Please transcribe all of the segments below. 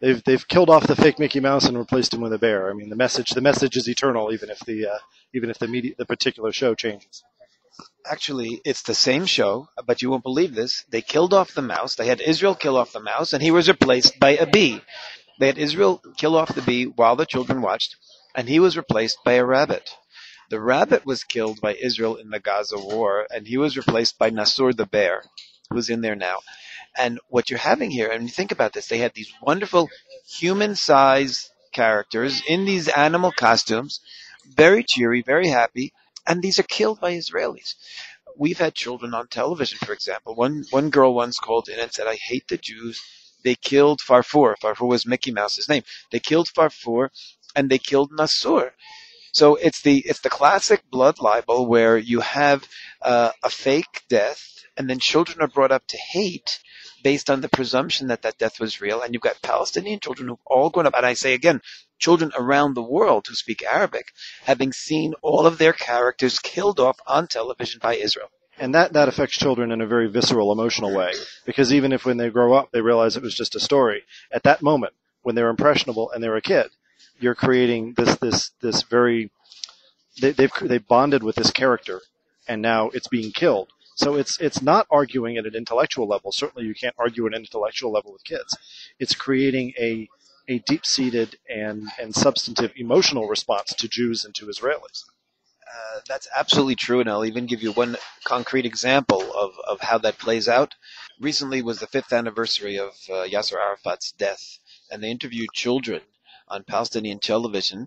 they've killed off the fake Mickey Mouse and replaced him with a bear. I mean, the message is eternal, even if the particular show changes. Actually, it's the same show, but you won't believe this. They killed off the mouse. They had Israel kill off the mouse, and he was replaced by a bee. They had Israel kill off the bee while the children watched, and he was replaced by a rabbit. The rabbit was killed by Israel in the Gaza war, and he was replaced by Nasur the bear, who's in there now. And what you're having here, and you think about this, they had these wonderful human-sized characters in these animal costumes, very cheery, very happy, and these are killed by Israelis. We've had children on television, for example. One girl once called in and said, "I hate the Jews. They killed Farfour. Farfour was Mickey Mouse's name. They killed Farfour, and they killed Nasur." So it's the classic blood libel where you have a fake death, and then children are brought up to hate based on the presumption that that death was real. And you've got Palestinian children who've all grown up, and I say again, children around the world who speak Arabic, having seen all of their characters killed off on television by Israel. And that affects children in a very visceral, emotional way, because even if when they grow up they realize it was just a story, at that moment when they're impressionable and they're a kid, you're creating this very they've bonded with this character, and now it's being killed. So it's not arguing at an intellectual level. Certainly, you can't argue at an intellectual level with kids. It's creating a deep-seated and substantive emotional response to Jews and to Israelis. That's absolutely true, and I'll even give you one concrete example of how that plays out. Recently was the fifth anniversary of Yasser Arafat's death, and they interviewed children on Palestinian television,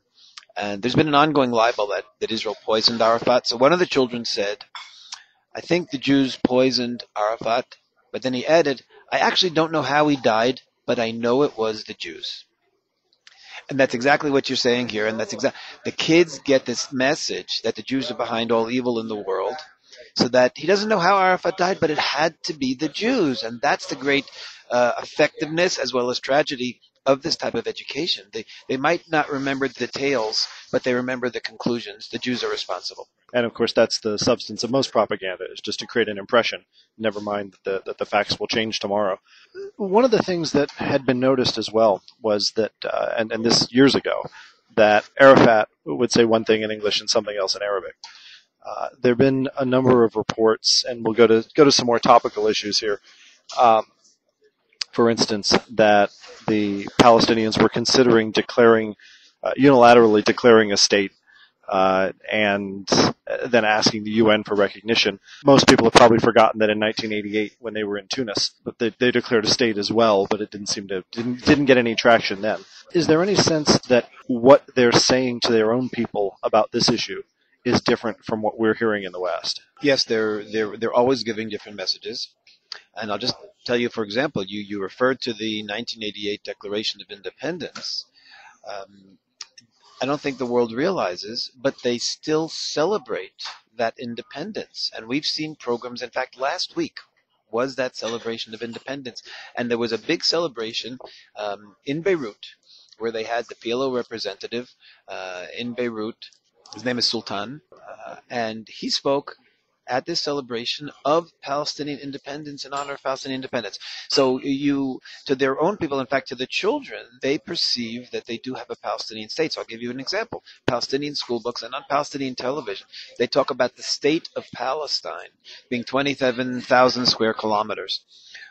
and there's been an ongoing libel that Israel poisoned Arafat. So one of the children said, "I think the Jews poisoned Arafat," but then he added, "I actually don't know how he died, but I know it was the Jews." And that's exactly what you're saying here, and the kids get this message that the Jews are behind all evil in the world, so that he doesn't know how Arafat died, but it had to be the Jews, and that's the great effectiveness as well as tragedy of this type of education. They might not remember the details, but they remember the conclusions. The Jews are responsible. And of course, that's the substance of most propaganda, is just to create an impression. Never mind that the facts will change tomorrow. One of the things that had been noticed as well was that, and this years ago, that Arafat would say one thing in English and something else in Arabic. There have been a number of reports, and we'll go to some more topical issues here. For instance, that the Palestinians were considering unilaterally declaring a state, and then asking the UN for recognition. Most people have probably forgotten that in 1988, when they were in Tunis, that they declared a state as well, but it didn't get any traction then. Is there any sense that what they're saying to their own people about this issue is different from what we're hearing in the West? Yes, they're always giving different messages. And I'll just tell you, for example, you referred to the 1988 Declaration of Independence. I don't think the world realizes, but they still celebrate that independence. And we've seen programs, in fact, last week was that celebration of independence. And there was a big celebration in Beirut where they had the PLO representative in Beirut. His name is Sultan. And he spoke at this celebration of Palestinian independence, in honor of Palestinian independence. So to their own people, in fact, to the children, they perceive that they do have a Palestinian state. So I'll give you an example. Palestinian school books and on Palestinian television, they talk about the state of Palestine being 27,000 square kilometers.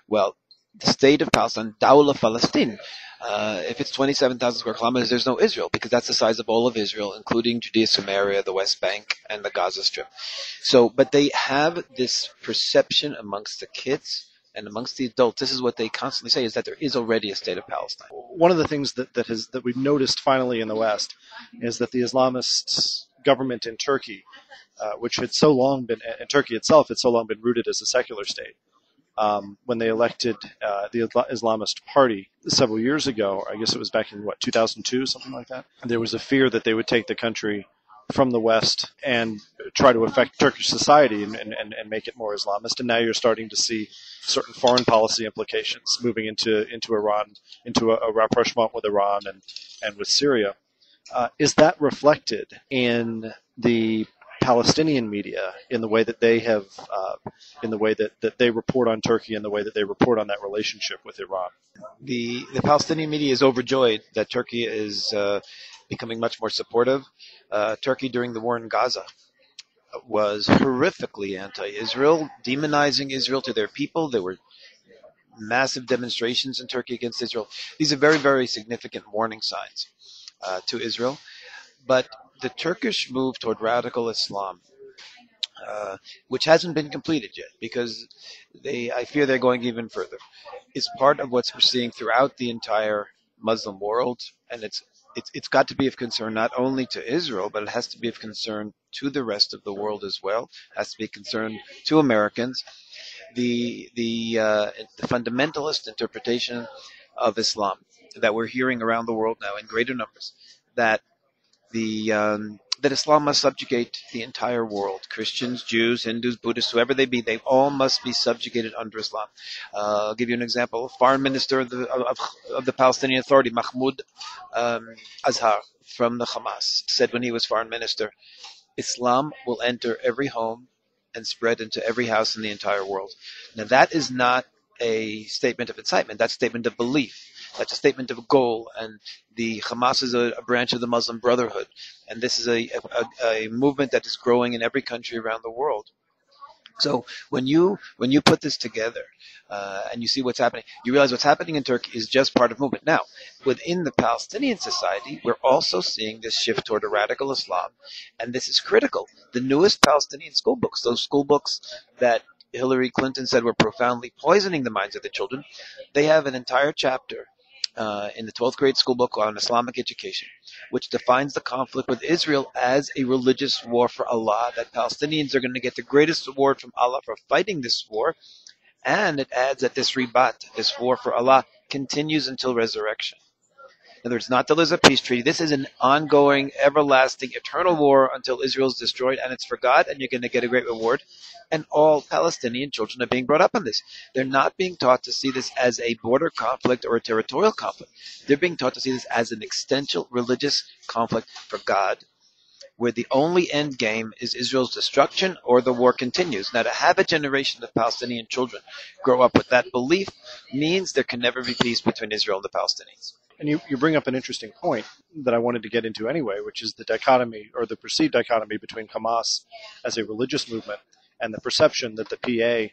Well, the state of Palestine, Dawla Palestine, if it's 27,000 square kilometers, there's no Israel, because that's the size of all of Israel, including Judea, Samaria, the West Bank, and the Gaza Strip. So, but they have this perception amongst the kids and amongst the adults. This is what they constantly say, is that there is already a state of Palestine. One of the things that we've noticed finally in the West is that the Islamist government in Turkey, which had so long been, in Turkey itself, had so long been rooted as a secular state. When they elected the Islamist Party several years ago, I guess it was back in 2002, something like that. There was a fear that they would take the country from the West and try to affect Turkish society and make it more Islamist. And now you're starting to see certain foreign policy implications moving into Iran, into a rapprochement with Iran and with Syria. Is that reflected in the Palestinian media in the way that they have, in the way that they report on Turkey and the way that they report on that relationship with Iran. The Palestinian media is overjoyed that Turkey is becoming much more supportive. Turkey during the war in Gaza was horrifically anti-Israel, demonizing Israel to their people. There were massive demonstrations in Turkey against Israel. These are very, very significant warning signs to Israel. But the Turkish move toward radical Islam, which hasn't been completed yet, because I fear they're going even further, is part of what we're seeing throughout the entire Muslim world, and it's got to be of concern not only to Israel, but it has to be of concern to the rest of the world as well. It has to be a concern to Americans. The fundamentalist interpretation of Islam that we're hearing around the world now in greater numbers, that that Islam must subjugate the entire world. Christians, Jews, Hindus, Buddhists, whoever they be, they all must be subjugated under Islam. I'll give you an example. Foreign Minister of the Palestinian Authority, Mahmoud Azhar from the Hamas, said when he was Foreign Minister, Islam will enter every home and spread into every house in the entire world. Now, that is not a statement of incitement. That's a statement of belief. That's a statement of goal. And the Hamas is a branch of the Muslim Brotherhood. And this is a movement that is growing in every country around the world. So when you put this together and you see what's happening, you realize what's happening in Turkey is just part of movement. Now, within the Palestinian society, we're also seeing this shift toward a radical Islam, and this is critical. The newest Palestinian school books, those school books that Hillary Clinton said were profoundly poisoning the minds of the children, they have an entire chapter in the 12th grade school book on Islamic education, which defines the conflict with Israel as a religious war for Allah, that Palestinians are going to get the greatest reward from Allah for fighting this war, and it adds that this ribat, this war for Allah, continues until resurrection. In other words, not till there's a peace treaty. This is an ongoing, everlasting, eternal war until Israel is destroyed, and it's for God, and you're going to get a great reward. And all Palestinian children are being brought up on this. They're not being taught to see this as a border conflict or a territorial conflict. They're being taught to see this as an existential religious conflict for God, where the only end game is Israel's destruction or the war continues. Now, to have a generation of Palestinian children grow up with that belief means there can never be peace between Israel and the Palestinians. And you bring up an interesting point that I wanted to get into anyway, which is the dichotomy or the perceived dichotomy between Hamas as a religious movement and the perception that the PA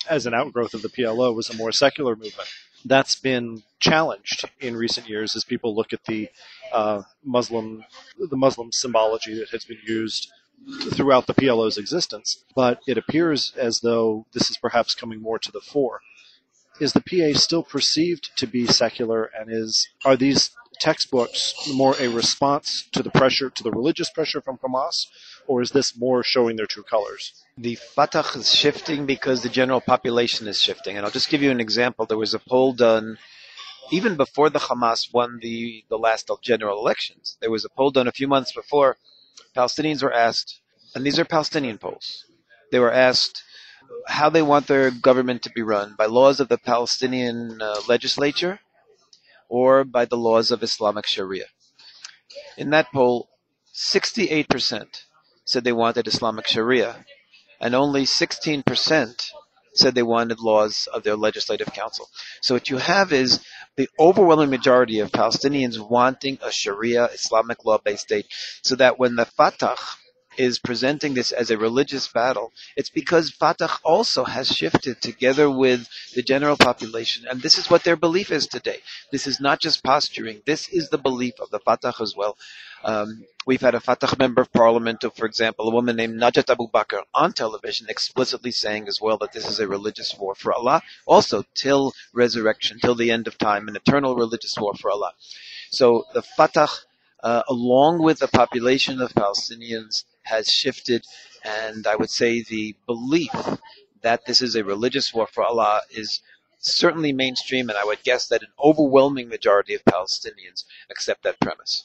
as an outgrowth of the PLO was a more secular movement. That's been challenged in recent years as people look at the Muslim symbology that has been used throughout the PLO's existence. But it appears as though this is perhaps coming more to the fore. Is the PA still perceived to be secular, and are these textbooks more a response to the pressure, to the religious pressure from Hamas, or is this more showing their true colors? The Fatah is shifting because the general population is shifting. And I'll just give you an example. There was a poll done even before the Hamas won the last general elections. There was a poll done a few months before. Palestinians were asked, and these are Palestinian polls, they were asked how they want their government to be run, by laws of the Palestinian legislature or by the laws of Islamic Sharia. In that poll, 68% said they wanted Islamic Sharia, and only 16% said they wanted laws of their legislative council. So what you have is the overwhelming majority of Palestinians wanting a Sharia Islamic law-based state, so that when the Fatah is presenting this as a religious battle, it's because Fatah also has shifted together with the general population, and this is what their belief is today. This is not just posturing. This is the belief of the Fatah as well. We've had a Fatah member of parliament, for example, a woman named Najat Abu Bakr, on television explicitly saying as well that this is a religious war for Allah, also till resurrection, till the end of time, an eternal religious war for Allah. So the Fatah, along with the population of Palestinians, has shifted, and I would say the belief that this is a religious war for Allah is certainly mainstream, and I would guess that an overwhelming majority of Palestinians accept that premise.